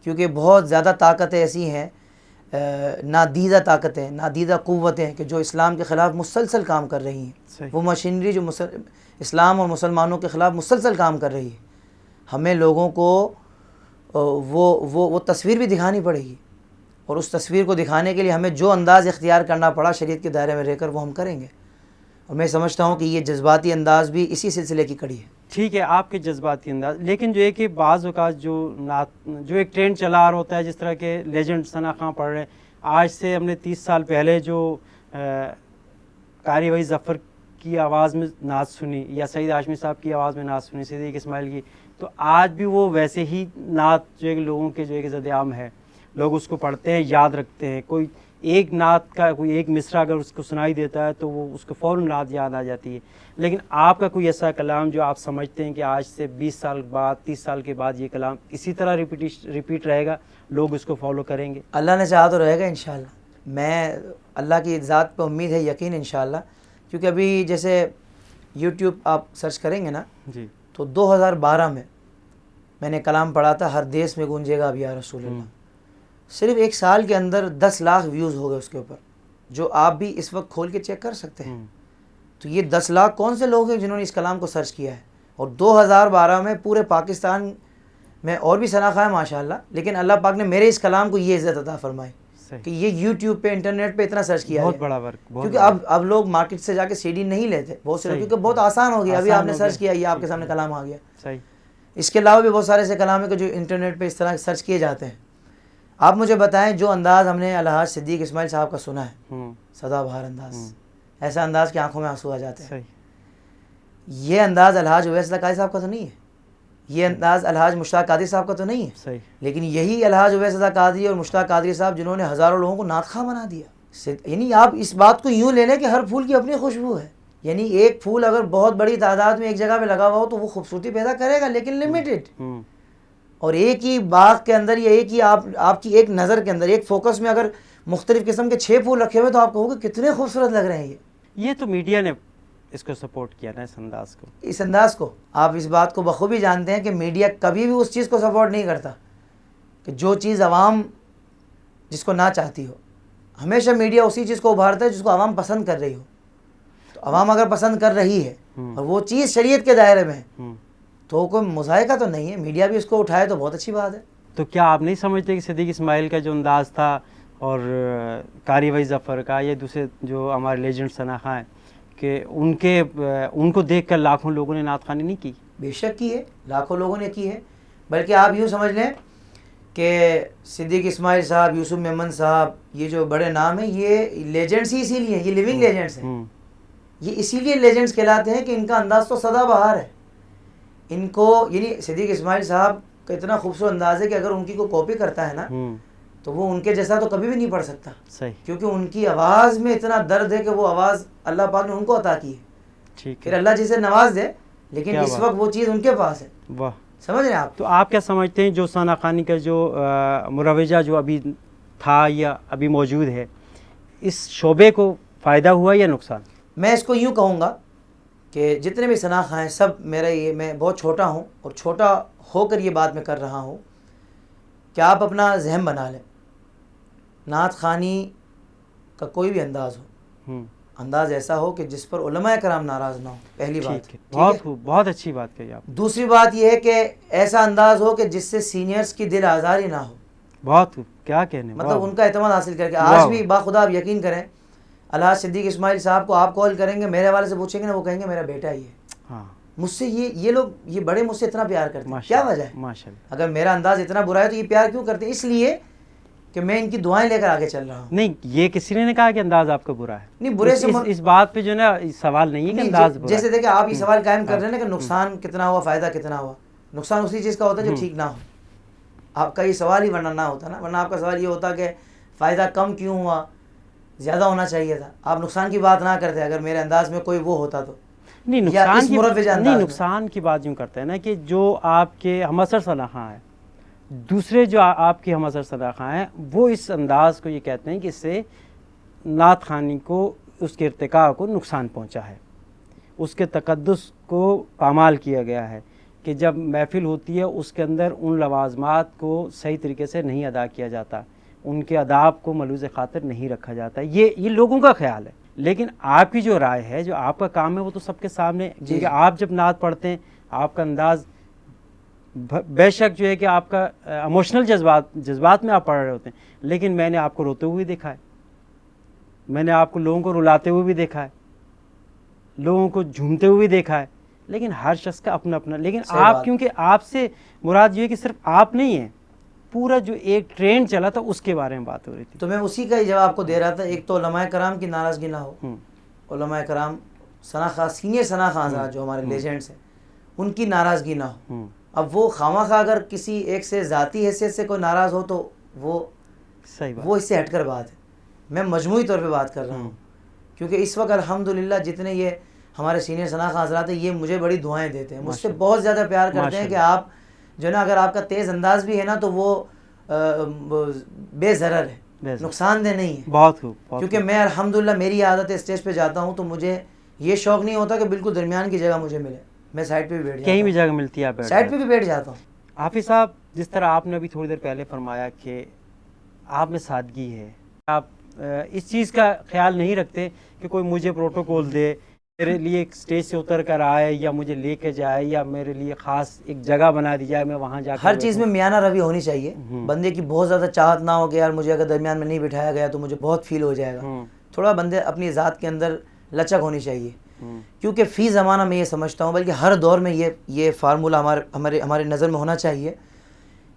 کیونکہ بہت زیادہ طاقتیں ایسی ہیں، نادیدہ طاقتیں، نادیدہ قوتیں کہ جو اسلام کے خلاف مسلسل کام کر رہی ہیں. وہ مشینری جو اسلام اور مسلمانوں کے خلاف مسلسل کام کر رہی ہے، ہمیں لوگوں کو وہ تصویر بھی دکھانی پڑے گی، اور اس تصویر کو دکھانے کے لیے ہمیں جو انداز اختیار کرنا پڑا شریعت کے دائرے میں رہ کر وہ ہم کریں گے. اور میں سمجھتا ہوں کہ یہ جذباتی انداز بھی اسی سلسلے کی کڑی ہے. ٹھیک ہے آپ کے جذباتی انداز، لیکن جو ہے کہ بعض اوقات جو ایک ٹرینڈ چلا آ رہا ہوتا ہے، جس طرح کے لیجنڈ ثنا خان پڑھ رہے ہیں، آج سے ہم نے 30 سال پہلے جو قاری وحید ظفر کی آواز میں نعت سنی یا سعید ہاشمی صاحب کی آواز میں نعت سنی، صدیق اسماعیل کی، تو آج بھی وہ ویسے ہی نعت جو ہے کہ لوگوں کے جو ہے کہ زد عام ہے، لوگ اس کو پڑھتے ہیں، یاد رکھتے ہیں. کوئی ایک نعت کا کوئی ایک مصرع اگر اس کو سنائی دیتا ہے تو وہ اس کو فوراً نعت یاد آ جاتی ہے. لیکن آپ کا کوئی ایسا کلام جو آپ سمجھتے ہیں کہ آج سے 20 سال بعد 30 سال کے بعد یہ کلام اسی طرح ریپیٹ رہے گا، لوگ اس کو فالو کریں گے؟ اللہ نے چاہا تو رہے گا انشاءاللہ. میں اللہ کی ذات پہ امید ہے، یقین انشاءاللہ. کیونکہ ابھی جیسے یوٹیوب آپ سرچ کریں گے نا جی، تو 2012 میں نے کلام پڑھا تھا، ہر دیس میں گونجے گا اب یا رسول اللہ. صرف 1 سال کے اندر 10 لاکھ ویوز ہو گئے اس کے اوپر، جو آپ بھی اس وقت کھول کے چیک کر سکتے ہیں. تو یہ 10 لاکھ کون سے لوگ ہیں جنہوں نے اس کلام کو سرچ کیا ہے؟ اور 2012 میں پورے پاکستان میں اور بھی شناخت ہے ماشاءاللہ، لیکن اللہ پاک نے میرے اس کلام کو یہ عزت عطا فرمائی کہ یہ یوٹیوب پہ انٹرنیٹ پہ اتنا سرچ کیا ہے. بہت بڑا ورک، کیونکہ اب لوگ مارکیٹ سے جا کے CD نہیں لیتے بہت سے لوگ، کیونکہ بہت آسان ہو گیا. ابھی آپ نے سرچ کیا، یہ آپ کے سامنے کلام آ گیا. صحیح. اس کے علاوہ بھی بہت سارے ایسے کلام ہیں کہ جو انٹرنیٹ پہ اس طرح سرچ کیے جاتے ہیں. آپ مجھے بتائیں، جو انداز ہم نے الحاج صدیق اسماعیل صاحب کا سنا ہے، سدا بہار انداز، ایسا انداز کہ آنکھوں میں آنسو آ جاتے ہیں. یہ انداز الحاج اویس قادری صاحب کا تو نہیں ہے، یہ انداز الحاج مشتاق قادری صاحب کا تو نہیں ہے. لیکن یہی الحاج اویس قادری اور مشتاق قادری صاحب جنہوں نے ہزاروں لوگوں کو نعت خواں بنا دیا. یعنی آپ اس بات کو یوں لے لیں کہ ہر پھول کی اپنی خوشبو ہے. یعنی ایک پھول اگر بہت بڑی تعداد میں ایک جگہ پہ لگا ہوا ہو تو وہ خوبصورتی پیدا کرے گا، لیکن لمیٹڈ. اور ایک ہی باغ کے اندر یا ایک ہی آپ کی ایک نظر کے اندر ایک فوکس میں اگر مختلف قسم کے 6 پھول رکھے ہوئے تو آپ کہو گے کتنے خوبصورت لگ رہے ہیں. یہ تو میڈیا نے اس کو سپورٹ کیا نا، اس انداز کو آپ اس بات کو بخوبی جانتے ہیں کہ میڈیا کبھی بھی اس چیز کو سپورٹ نہیں کرتا کہ جو چیز عوام جس کو نہ چاہتی ہو. ہمیشہ میڈیا اسی چیز کو ابھارتا ہے جس کو عوام پسند کر رہی ہو. تو عوام اگر پسند کر رہی ہے اور وہ چیز شریعت کے دائرے میں ہے تو کوئی مذائقہ تو نہیں ہے. میڈیا بھی اس کو اٹھائے تو بہت اچھی بات ہے. تو کیا آپ نہیں سمجھتے کہ صدیق اسماعیل کا جو انداز تھا اور قاری وحید ظفر کا یا دوسرے جو ہمارے لیجنڈ ثنا خان ہیں کہ ان کو دیکھ کر لاکھوں لوگوں نے نعت خوانی نہیں کی؟ بے شک کی ہے، لاکھوں لوگوں نے کی ہے. بلکہ آپ یوں سمجھ لیں کہ صدیق اسماعیل صاحب، یوسف میمن صاحب، یہ جو بڑے نام ہیں یہ لیجنڈس ہی اسی لیے ہیں، یہ لیونگ لیجنڈس ہیں. یہ اسی لیے لیجنڈس کہلاتے ہیں کہ ان کا انداز تو سدا بہار ہے. ان کو یعنی صدیق اسماعیل صاحب کا اتنا خوبصورت انداز ہے کہ اگر ان کی کوئی کاپی کرتا ہے نا تو وہ ان کے جیسا تو کبھی بھی نہیں پڑھ سکتا. صحیح. کیونکہ ان کی آواز میں اتنا درد ہے کہ وہ آواز اللہ پاک نے ان کو عطا کی ہے. پھر اللہ جسے نواز دے، لیکن اس وقت وہ چیز ان کے پاس ہے. واہ، سمجھ رہے ہیں آپ؟ تو آپ کیا سمجھتے ہیں جو ثنا خوانی کا جو مروجہ جو ابھی تھا یا ابھی موجود ہے، اس شعبے کو فائدہ ہوا یا نقصان؟ میں اس کو یوں کہوں گا کہ جتنے بھی ثنا خواں ہیں سب میں بہت چھوٹا ہوں اور چھوٹا ہو کر یہ بات میں کر رہا ہوں کہ آپ اپنا ذہن بنا لیں. نعت خوانی کا کوئی بھی انداز ہو، انداز ایسا ہو کہ جس پر علماء کرام ناراض نہ ہو. پہلی بات بہت خوب، بہت اچھی بات کہی آپ. دوسری بات یہ ہے کہ ایسا انداز ہو کہ جس سے سینئرز کی دل آزاری نہ ہو. بہت خوب، کیا کہنے، مطلب ان کا اعتماد حاصل کر کے. آج بھی باخدا آپ یقین کریں، الحاج صدیق اسماعیل صاحب کو آپ کال کریں گے، میرے حوالے سے پوچھیں گے نا، وہ کہیں گے میرا بیٹا ہی ہے. مجھ سے یہ لوگ، یہ بڑے مجھ سے اتنا پیار کرتے ہیں. کیا وجہ ہے؟ ماشاءاللہ. اگر میرا انداز اتنا برا ہے تو یہ پیار کیوں کرتے ہیں؟ اس لیے کہ میں ان کی دعائیں لے کر آگے چل رہا ہوں. نہیں، یہ کسی نے کہا کہ انداز آپ کا برا ہے؟ نہیں، برے سے اس بات پہ جو ہے نا سوال نہیں ہے کہ انداز برا ہے. جیسے دیکھیں آپ یہ سوال قائم کر رہے ہیں نا کہ نقصان کتنا ہوا، فائدہ کتنا ہوا. نقصان اسی چیز کا ہوتا ہے جو ٹھیک نہ ہو. آپ کا یہ سوال ہی ورنہ نہ ہوتا نا، ورنہ آپ کا سوال یہ ہوتا کہ فائدہ کم کیوں ہوا زیادہ ہونا چاہیے تھا. آپ نقصان کی بات نہ کرتے اگر میرے انداز میں کوئی وہ ہوتا تو. نہیں یا نقصان اس کی مروج انداز نہیں میں. نقصان کی بات یوں کرتے ہیں نا کہ جو آپ کے ہم اثر صناخواں ہیں، دوسرے جو آپ کی ہم اثر صناخواں ہیں، وہ اس انداز کو یہ کہتے ہیں کہ اس سے نعت خوانی کو، اس کے ارتقاء کو نقصان پہنچا ہے، اس کے تقدس کو پامال کیا گیا ہے، کہ جب محفل ہوتی ہے اس کے اندر ان لوازمات کو صحیح طریقے سے نہیں ادا کیا جاتا، ان کے آداب کو ملوث خاطر نہیں رکھا جاتا. یہ لوگوں کا خیال ہے. لیکن آپ کی جو رائے ہے، جو آپ کا کام ہے، وہ تو سب کے سامنے، کیونکہ آپ جب نعت پڑھتے ہیں آپ کا انداز بے شک جو ہے کہ آپ کا ایموشنل جذبات میں آپ پڑھ رہے ہوتے ہیں، لیکن میں نے آپ کو روتے ہوئے دیکھا ہے، میں نے آپ کو لوگوں کو رلاتے ہوئے بھی دیکھا ہے، لوگوں کو جھومتے ہوئے بھی دیکھا ہے. لیکن ہر شخص کا اپنا اپنا. لیکن آپ، کیونکہ آپ سے مراد یہ ہے کہ صرف آپ نہیں ہیں، پورا جو ایک ٹرینڈ چلا تھا اس کے بارے میں بات ہو رہی تھی. تو میں اسی کا ہی جواب آپ کو دے رہا تھا. ایک تو علماء کرام کی ناراضگی نہ ہو. علماء کرام ثناء سینئر ثناء خواں جو ہمارے لیجنڈس ہیں ان کی ناراضگی نہ ہو. اب وہ خواہ اگر کسی ایک سے ذاتی حیثیت سے کوئی ناراض ہو تو وہ صحیح بات، وہ اس سے ہٹ کر بات ہے. میں مجموعی طور پہ بات کر رہا ہوں، کیونکہ اس وقت الحمدللہ جتنے یہ ہمارے سینئر ثناء خواں حضرات ہیں یہ مجھے بڑی دعائیں دیتے ہیں، مجھ سے بہت زیادہ پیار کرتے ہیں کہ آپ جو نا اگر آپ کا تیز انداز بھی ہے نا تو وہ بے ضرر ہے، نقصان دہ نہیں ہے. بہت خوب. کیونکہ میں الحمدللہ میری عادت ہے اسٹیج پہ جاتا ہوں تو مجھے یہ شوق نہیں ہوتا کہ بالکل درمیان کی جگہ مجھے ملے، میں سائڈ پہ بھی بیٹھ جاتا ہوں. کہیں بھی جگہ ملتی ہے آپ سائڈ پہ بھی بیٹھ جاتا ہوں. حافظ صاحب، جس طرح آپ نے ابھی تھوڑی دیر پہلے فرمایا کہ آپ میں سادگی ہے، آپ اس چیز کا خیال نہیں رکھتے کہ کوئی مجھے پروٹوکول دے، میرے لیے ایک سٹیج سے اتر کر آئے یا مجھے لے کے جائے یا میرے لیے خاص ایک جگہ بنا دی جائے، میں وہاں جا کر ہر چیز میں میانہ روی ہونی چاہیے. بندے کی بہت زیادہ چاہت نہ ہو کہ یار مجھے اگر درمیان میں نہیں بٹھایا گیا تو مجھے بہت فیل ہو جائے گا. تھوڑا بندے اپنی ذات کے اندر لچک ہونی چاہیے. کیونکہ فی زمانہ میں یہ سمجھتا ہوں، بلکہ ہر دور میں یہ فارمولہ ہمارے نظر میں ہونا چاہیے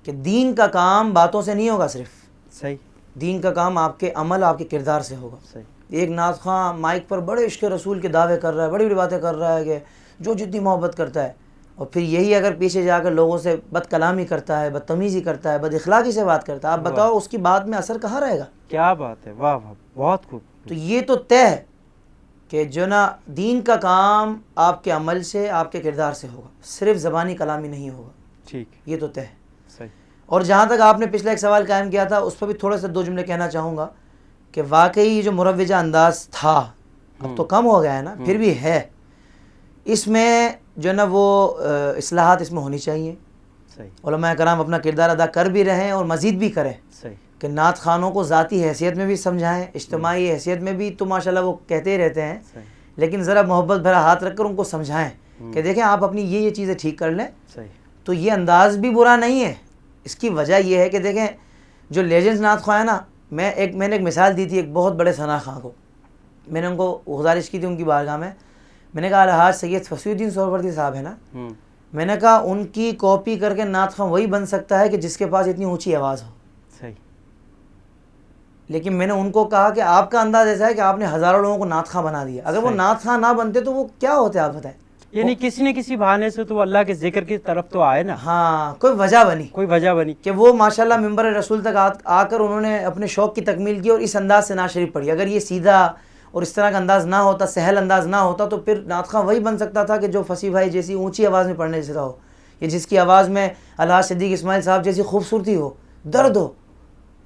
کہ دین کا کام باتوں سے نہیں ہوگا. صرف صحیح، دین کا کام آپ کے عمل، آپ کے کردار سے ہوگا. صحیح. ایک نعت خواں مائک پر بڑے عشق رسول کے دعوے کر رہا ہے، بڑی بڑی باتیں کر رہا ہے کہ جو جتنی محبت کرتا ہے، اور پھر یہی اگر پیچھے جا کر لوگوں سے بد کلامی کرتا ہے، بدتمیزی کرتا ہے، بد اخلاقی سے بات کرتا ہے، آپ بتاؤ اس کی بات میں اثر کہاں رہے گا؟ کیا بات ہے، واہ واہ، بہت خوب. تو یہ تو طے ہے کہ جو نا دین کا کام آپ کے عمل سے، آپ کے کردار سے ہوگا، صرف زبانی کلامی نہیں ہوگا. ٹھیک، یہ تو طے ہے. صحیح. اور جہاں تک آپ نے پچھلا ایک سوال قائم کیا تھا اس پر بھی تھوڑے سے دو جملے کہنا چاہوں گا کہ واقعی جو مروجہ انداز تھا اب تو کم ہو گیا ہے نا، پھر بھی ہے. اس میں جو نا وہ اصلاحات اس میں ہونی چاہیے. صحیح. علماء کرام اپنا کردار ادا کر بھی رہے ہیں اور مزید بھی کریں. صحیح. کہ نعت خوانوں کو ذاتی حیثیت میں بھی سمجھائیں، اجتماعی حیثیت میں بھی تو ماشاءاللہ وہ کہتے ہی رہتے ہیں، لیکن ذرا محبت بھرا ہاتھ رکھ کر ان کو سمجھائیں کہ دیکھیں آپ اپنی یہ چیزیں ٹھیک کر لیں. صحیح. تو یہ انداز بھی برا نہیں ہے. اس کی وجہ یہ ہے کہ دیکھیں جو لیجنڈز نعت خواں ہیں نا، میں نے ایک مثال دی تھی ایک بہت بڑے ثناء خواں کو. میں نے ان کو گزارش کی تھی ان کی بارگاہ میں نے کہا الحاج سید فصیح الدین سہروردی صاحب ہے نا، میں نے کہا ان کی کاپی کر کے نعت خواں وہی بن سکتا ہے کہ جس کے پاس اتنی اونچی آواز ہو. صحیح. لیکن میں نے ان کو کہا کہ آپ کا انداز ایسا ہے کہ آپ نے ہزاروں لوگوں کو نعت خواں بنا دیا. اگر وہ نعت خواں نہ بنتے تو وہ کیا ہوتے آپ بتائیں. یعنی کسی نہ کسی بہانے سے تو اللہ کے ذکر کی طرف تو آئے نا. ہاں، کوئی وجہ بنی کہ وہ ماشاءاللہ ممبر رسول تک آ کر انہوں نے اپنے شوق کی تکمیل کی اور اس انداز سے نعت شریف پڑھی. اگر یہ سیدھا اور اس طرح کا انداز نہ ہوتا، سہل انداز نہ ہوتا، تو پھر نعت خواں وہی بن سکتا تھا کہ جو فصیح بھائی جیسی اونچی آواز میں پڑھنے جیسا ہو، یا جس کی آواز میں الحاج صدیق اسماعیل صاحب جیسی خوبصورتی ہو، درد ہو.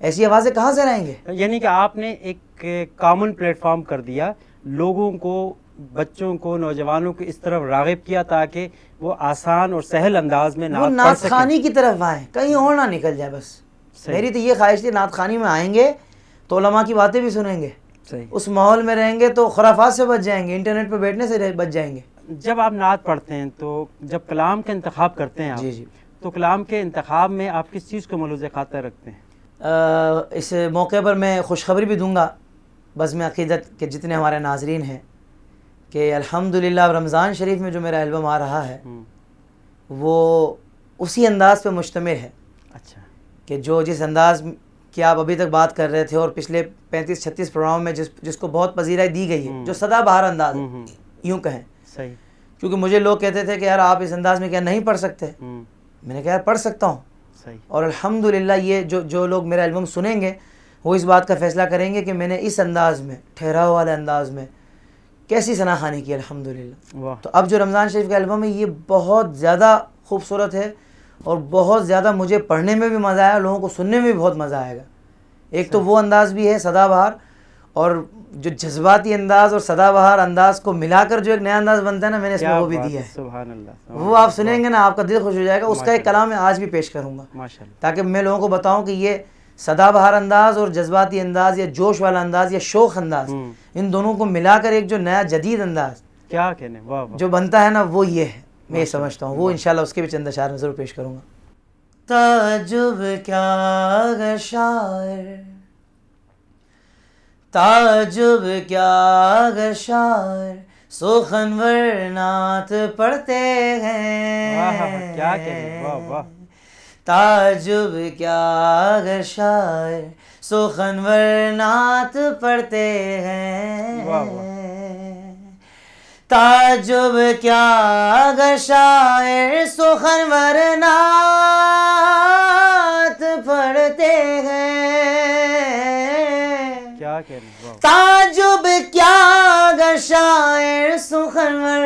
ایسی آوازیں کہاں سے رہیں گے؟ یعنی کہ آپ نے ایک کامن پلیٹ فارم کر دیا، لوگوں کو، بچوں کو، نوجوانوں کو اس طرف راغب کیا تاکہ وہ آسان اور سہل انداز میں وہ نعت خوانی کی طرف آئیں، کہیں اور نہ نکل جائے. بس میری تو یہ خواہش تھی نعت خوانی میں آئیں گے تو علماء کی باتیں بھی سنیں گے، اس ماحول میں رہیں گے تو خرافات سے بچ جائیں گے، انٹرنیٹ پہ بیٹھنے سے بچ جائیں گے. جب آپ نعت پڑھتے ہیں تو جب کلام کا انتخاب کرتے ہیں آپ، جی تو کلام کے انتخاب میں آپ کس چیز کو ملوث خاطر رکھتے ہیں؟ اس موقع پر میں خوشخبری بھی دوں گا بزم عقیدت کے جتنے ہمارے ناظرین ہیں کہ الحمدللہ رمضان شریف میں جو میرا البم آ رہا ہے وہ اسی انداز پہ مشتمل ہے. اچھا. کہ جس انداز کی آپ ابھی تک بات کر رہے تھے اور پچھلے 35-36 پروگراموں میں جس کو بہت پذیرائی دی گئی ہے، جو سدا بہار انداز یوں کہیں. صحیح. کیونکہ مجھے لوگ کہتے تھے کہ یار آپ اس انداز میں کیا نہیں پڑھ سکتے؟ میں نے کہا یار پڑھ سکتا ہوں. صحیح. اور الحمدللہ یہ جو لوگ میرا البم سنیں گے وہ اس بات کا فیصلہ کریں گے کہ میں نے اس انداز میں ٹھہراؤ والے انداز میں کیسی ثنا خوانی کی الحمدللہ. واہ. تو اب جو رمضان شریف کا البم ہے یہ بہت زیادہ خوبصورت ہے اور بہت زیادہ مجھے پڑھنے میں بھی مزہ آیا, لوگوں کو سننے میں بھی بہت مزہ آئے گا. ایک تو وہ انداز بھی ہے سدا بہار, اور جو جذباتی انداز اور سدا بہار انداز کو ملا کر جو ایک نیا انداز بنتا ہے نا, میں نے اس میں وہ بھی دیا ہے. سبحان اللہ. وہ آپ سنیں گے نا آپ کا دل خوش ہو جائے گا. اس کا ایک کلام میں آج بھی پیش کروں گا ماشاء اللہ. تاکہ میں لوگوں کو بتاؤں کہ یہ سدا بہار انداز اور جذباتی انداز یا جوش والا انداز یا شوق انداز, ان دونوں کو ملا کر ایک جو نیا جدید انداز کیا کہنے. واہ واہ. جو بنتا ہے نا وہ یہ ہے. میں یہ سمجھتا ہوں وہ انشاءاللہ اس کے بھی چند اشعار میں ضرور پیش کروں گا. تعجب کیا اگر شاعر, تعجب کیا اگر شاعر سخنور نعت پڑھتے ہیں. واہ کیا کہنے. واہ واہ. تعجب کیا اگر شاعر سخنور نعت پڑھتے ہیں. واہ واہ. تعجب کیا اگر شاعر سخنور نعت پڑھتے ہیں. کیا کہنے. واہ. تعجب کیا اگر شاعر سخنور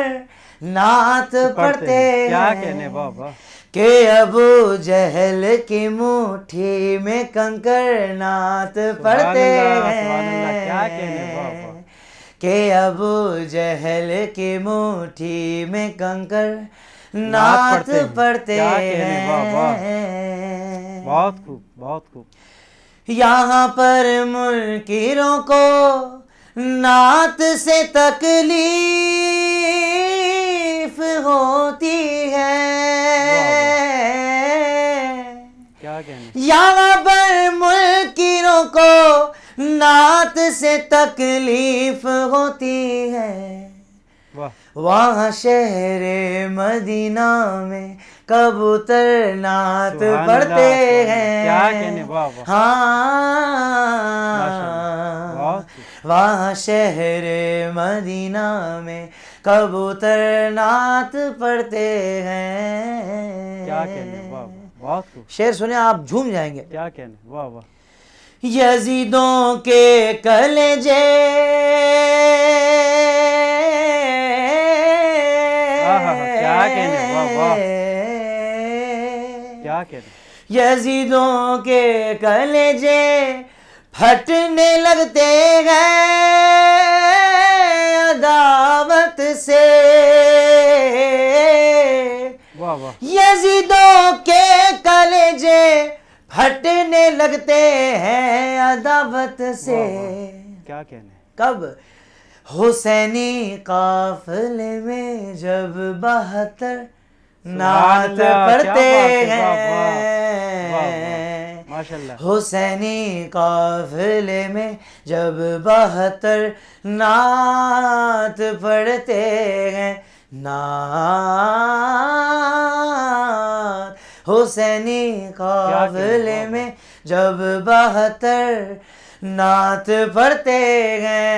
نعت پڑھتے ہیں. کیا کہنے. واہ واہ. کہ ابو جہل کی مٹھی میں کنکر نعت پڑھتے ہیں. کیا کہنے. واہ واہ. کہ ابو جہل کی مٹھی میں کنکر نعت پڑھتے ہیں. بہت خوب بہت خوب. یہاں پر منکروں کو نعت سے تکلیف ہوتی ہے. کیا کہنے. یہاں پر منکروں کو نعت سے تکلیف ہوتی ہے. واہ. وہاں شہر مدینہ میں کبوتر نعت پڑھتے ہیں. کیا کہنے. واہ واہ. ہاں وہاں شہر مدینہ میں کبوتر نعت پڑھتے ہیں. کیا کہنے. واہ واہ. بہت خوب. شعر سنیں آپ جھوم جائیں گے. کیا کہنے. واہ واہ. یزیدوں کے کلیجے کیا کہنے. واہ واہ. کیا کہنے. یزیدوں کے کلیجے پھٹنے لگتے ہیں عداوت سے. واہ واہ. یزیدوں کے کلیجے پھٹنے لگتے ہیں عداوت سے. کیا کہنے. کب حسینی قافلے میں جب 72 نعت پڑھتے ہیں. ماشاءاللہ. حسینی قافلے میں جب 72 نعت پڑھتے ہیں. نعت حسینی قافلے میں جب 72 نعت پڑھتے ہیں.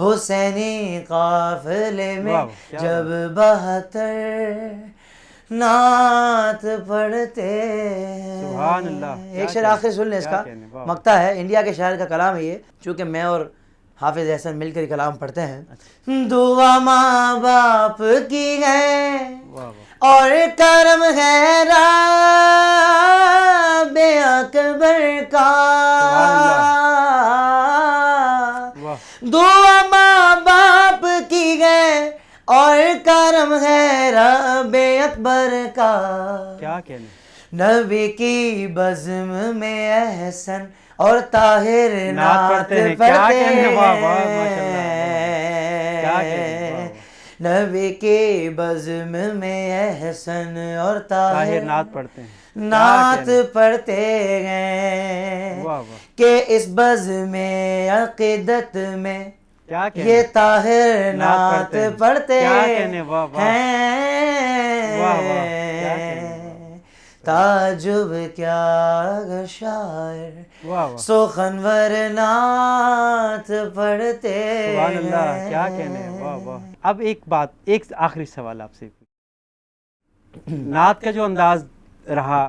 حسینی قافلے میں جب 72 نعت پڑھتے ہیں. سبحان اللہ. ایک شعر آخر سن لیں اس کا, مقطع ہے, انڈیا کے شاعر کا کلام ہے یہ, چونکہ میں اور حافظ احسن مل کر کلام پڑھتے ہیں. دعا ماں باپ کی ہے اور کرم ہے رب اکبر کا. دعا ماں باپ کی ہے اور کرم ہے رب اکبر کا. کیا کہنے. نبی کی بزم میں احسن اور طاہر نعت پڑھتے ہیں. نبی کی بزم میں احسن اور طاہر نعت پڑھتے ہیں. نعت پڑھتے ہیں کہ اس بزم عقیدت میں یہ طاہر نعت پڑھتے ہیں. تعجب کیا اگر شاعر سخنور نعت پڑھتے ہیں. سبحان اللہ. کیا کہنے. واہ واہ. اب ایک بات, ایک آخری سوال آپ سے. نعت کا جو انداز رہا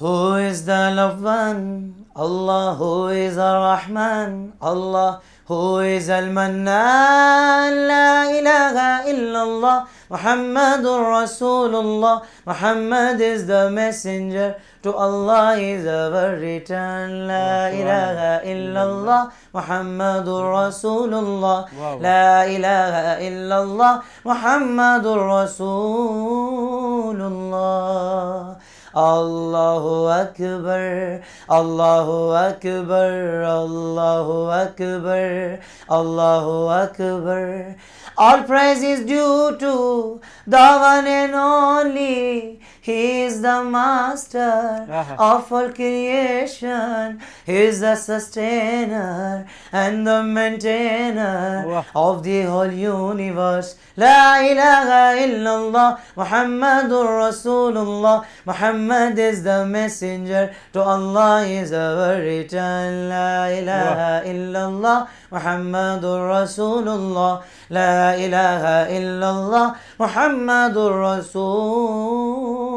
Who is the loved one? Allah. Who is Ar-Rahman? Allah. Who is Al-Mannan? La ilaha illallah. Muhammadur Rasulullah. Muhammad is the messenger. To Allah is our return. La ilaha illallah. Muhammadur Rasulullah. La ilaha illallah. Muhammadur Rasulullah. Allahu Akbar, Allahu Akbar, Allahu Akbar, Allahu Akbar. All praise is due to the one and only. He is the master of all creation. He is the sustainer and the maintainer of the whole universe. La ilaha illallah, Muhammadur Rasulullah. Muhammad is the messenger, to Allah is our return. La ilaha illallah, Muhammadur Rasulullah. La ilaha illallah, Muhammadur Rasulullah.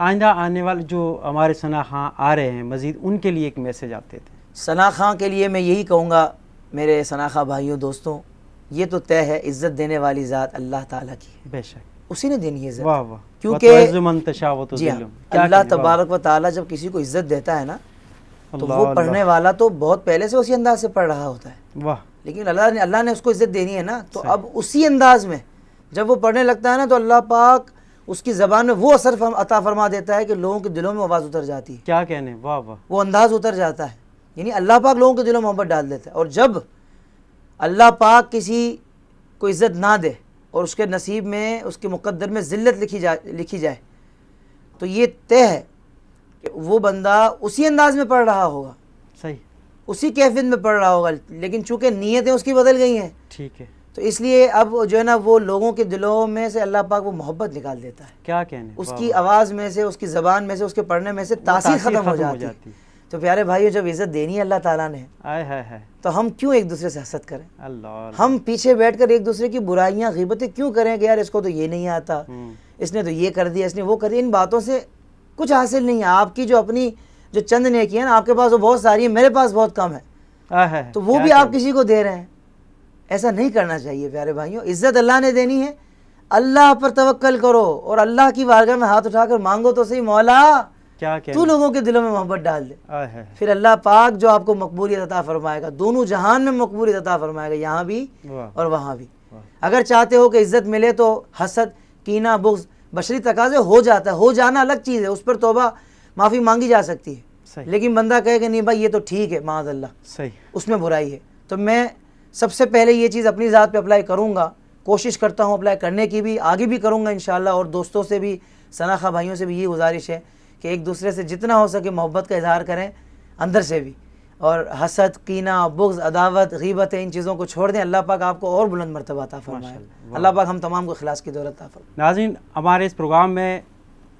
آئندہ آنے والے جو ہمارے ثنا خاں آ رہے ہیں مزید ان کے لیے ایک میسیج آپ دیتے ہیں؟ ثنا خاں کے لیے میں یہی کہوں گا میرے ثنا خاں بھائیوں دوستوں، یہ تو طے ہے عزت دینے والی ذات اللہ تعالیٰ کی ہے، بے شک، اسی نے دینی ہے عزت. واہ واہ، کیونکہ وَتُعِزُّ مَن تَشَاءُ جی ہاں، وَتُذِلُّ، کیا اللہ کہنے، واہ، تبارک و تعالیٰ جب کسی کو عزت دیتا ہے نا تو اللہ وہ اللہ، پڑھنے والا تو بہت پہلے سے اسی انداز سے پڑھ رہا ہوتا ہے، واہ، لیکن اللہ نے اس کو عزت دینی ہے نا، تو اب اسی انداز میں جب وہ پڑھنے لگتا ہے نا تو اللہ پاک اس کی زبان میں وہ اثر عطا فرما دیتا ہے کہ لوگوں کے دلوں میں آواز اتر جاتی ہے، کیا کہنے، واہ واہ، وہ انداز اتر جاتا ہے. یعنی اللہ پاک لوگوں کے دلوں میں محبت ڈال دیتا ہے. اور جب اللہ پاک کسی کو عزت نہ دے اور اس کے نصیب میں اس کے مقدر میں ذلت لکھی جائے تو یہ طے ہے کہ وہ بندہ اسی انداز میں پڑھ رہا ہوگا، صحیح، اسی کیفیت میں پڑھ رہا ہوگا، لیکن چونکہ نیتیں اس کی بدل گئی ہیں ٹھیک ہے، تو اس لیے اب جو ہے نا وہ لوگوں کے دلوں میں سے اللہ پاک وہ محبت نکال دیتا ہے، کیا کہنے، اس واہ کی واہ، آواز میں سے، اس کی زبان میں سے، اس کے پڑھنے میں سے تاثیر ختم ہو جاتی ہے. تو پیارے بھائیو جب عزت دینی ہے اللہ تعالیٰ نے آئے ہائے ہائے، تو ہم کیوں ایک دوسرے سے حسد کریں؟ اللہ اللہ، ہم پیچھے بیٹھ کر ایک دوسرے کی برائیاں غیبتیں کیوں کریں کہ یار اس کو تو یہ نہیں آتا، ہوں، اس نے تو یہ کر دیا، اس نے وہ کر دیا. ان باتوں سے کچھ حاصل نہیں ہے. آپ کی جو اپنی جو چند نیکی ہیں نا آپ کے پاس وہ بہت ساری ہیں، میرے پاس بہت کم ہے، آئے ہائے، تو وہ بھی آپ کسی کو دے رہے ہیں. ایسا نہیں کرنا چاہیے پیارے بھائیوں. عزت اللہ نے دینی ہے، اللہ پر توکل کرو اور اللہ کی بارگاہ میں ہاتھ اٹھا کر مانگو تو صحیح، مولا کیا تو کہنے، لوگوں کے دلوں میں محبت ڈال دے. آئے ہائے، پھر اللہ پاک جو آپ کو مقبولیت عطا فرمائے گا، دونوں جہان میں مقبولیت عطا فرمائے گا، یہاں بھی واہ، اور وہاں بھی. واہ، اگر چاہتے ہو کہ عزت ملے تو حسد، کینہ، بغض بشری تقاضے ہو جاتا ہے، ہو جانا الگ چیز ہے، اس پر توبہ معافی مانگی جا سکتی ہے. صحیح، لیکن بندہ کہے کہ نہیں بھائی یہ تو ٹھیک ہے، معاذ اللہ صحیح، اس میں برائی ہے. تو میں سب سے پہلے یہ چیز اپنی ذات پہ اپلائی کروں گا، کوشش کرتا ہوں اپلائی کرنے کی بھی، آگے بھی کروں گا انشاءاللہ. اور دوستوں سے بھی، ثنا خاں بھائیوں سے بھی یہ گزارش ہے کہ ایک دوسرے سے جتنا ہو سکے محبت کا اظہار کریں اندر سے بھی، اور حسد، کینہ، بغض، عداوت، غیبتیں ان چیزوں کو چھوڑ دیں. اللہ پاک آپ کو اور بلند مرتبہ عطا فرمائے. ماشاءاللہ، اللہ پاک ہم تمام کو اخلاص کی دولت عطا فرمائے. ناظرین، ہمارے اس پروگرام میں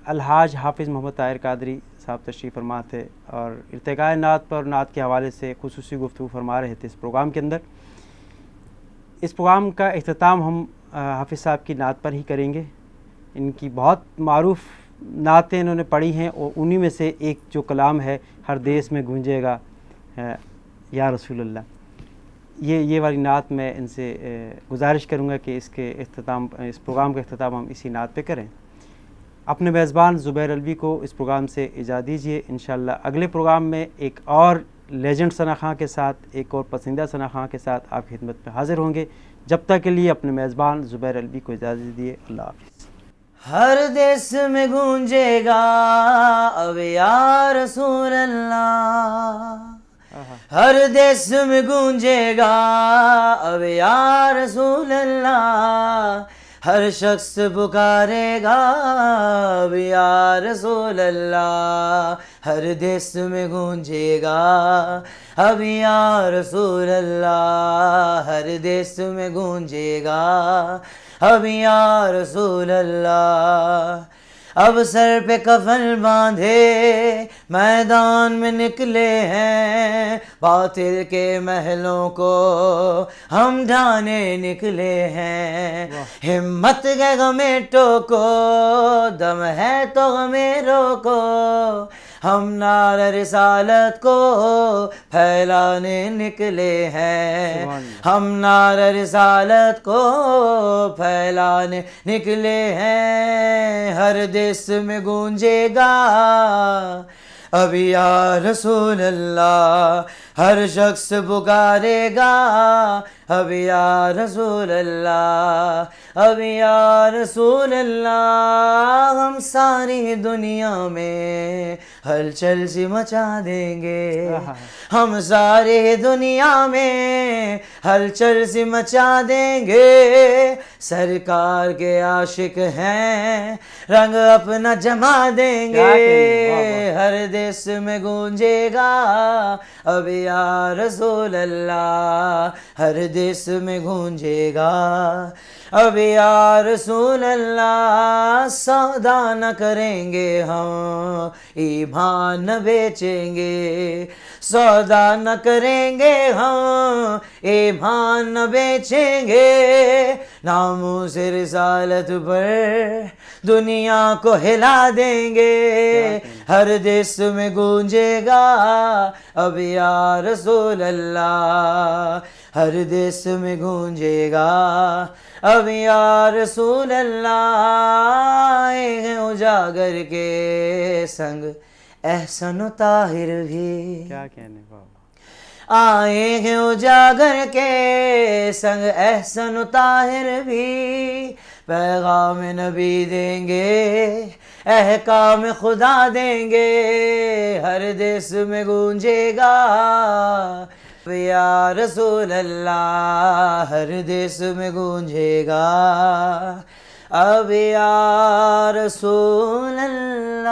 الحاج حافظ محمد طاہر قادری صاحب تشریف فرما تھے اور ارتقاء نعت پر نعت کے حوالے سے خصوصی گفتگو فرما رہے تھے اس پروگرام کے اندر. اس پروگرام کا اختتام ہم حافظ صاحب کی نعت پر ہی کریں گے. ان کی بہت معروف نعتیں انہوں نے پڑھی ہیں اور انہی میں سے ایک جو کلام ہے، ہر دیس میں گونجے گا یا رسول اللہ، یہ والی نعت میں ان سے گزارش کروں گا کہ اس پروگرام کا اختتام ہم اسی نعت پہ کریں. اپنے میزبان زبیر الوی کو اس پروگرام سے اجازت دیجیے. انشاءاللہ اگلے پروگرام میں ایک اور لیجنڈ ثنا خاں کے ساتھ، ایک اور پسندیدہ ثنا خاں کے ساتھ آپ کی خدمت میں حاضر ہوں گے. جب تک کے لیے اپنے میزبان زبیر الوی کو اجازت دیجیے. اللہ حافظ. ہر دیس میں گونجے گا اب یا رسول اللہ، ہر دیس میں گونجے گا اب یا رسول اللہ، ہر شخص پکارے گا اب یا رسول اللہ، ہر دیس میں گونجے گا اب یا رسول اللہ، ہر دیس میں گونجے گا اب یا رسول اللہ. اب سر پہ کفن باندھے میدان میں نکلے ہیں، باطل کے محلوں کو ہم ڈھانے نکلے ہیں. ہمت کے غمیں ٹوکو، دم ہے تو غمیں روکو، ہم نعرہ رسالت کو پھیلانے نکلے ہیں، ہم نعرہ رسالت کو پھیلانے نکلے ہیں. ہر دیس میں گونجے گا اب یا رسول اللہ، ہر شخص پکارے گا اب یا رسول اللہ، اب یا رسول اللہ. ہم ساری دنیا میں ہلچل سی مچا دیں گے، ہم ساری دنیا میں ہلچل سی مچا دیں گے. سرکار کے عاشق ہیں، رنگ اپنا جما دیں گے. ہر دیس میں گونجے گا اب یا رسول اللہ، ہر دیس میں گونجے گا. اب یا رسول اللہ سودا نہ کریں گے ہم, ایمان نہ بیچیں گے. سودا نہ کریں گے ہم, ایمان نہ بیچیں گے. ناموس رسالت پر دنیا کو ہلا دیں گے. ہر دیس میں گونجے گا اب یا رسول اللہ, ہر دیس میں گونجے گا اب یا رسول اللہ. آئے ہیں اجاگر کے سنگ احسن و طاہر بھی, کیا کہنے بابا, آئے ہیں اجاگر کے سنگ احسن و طاہر بھی. پیغام نبی دیں گے, احکام خدا دیں گے, ہر دیس میں گونجے گا یا رسول اللہ, ہر دیس میں گونجے گا اب یا رسول اللہ.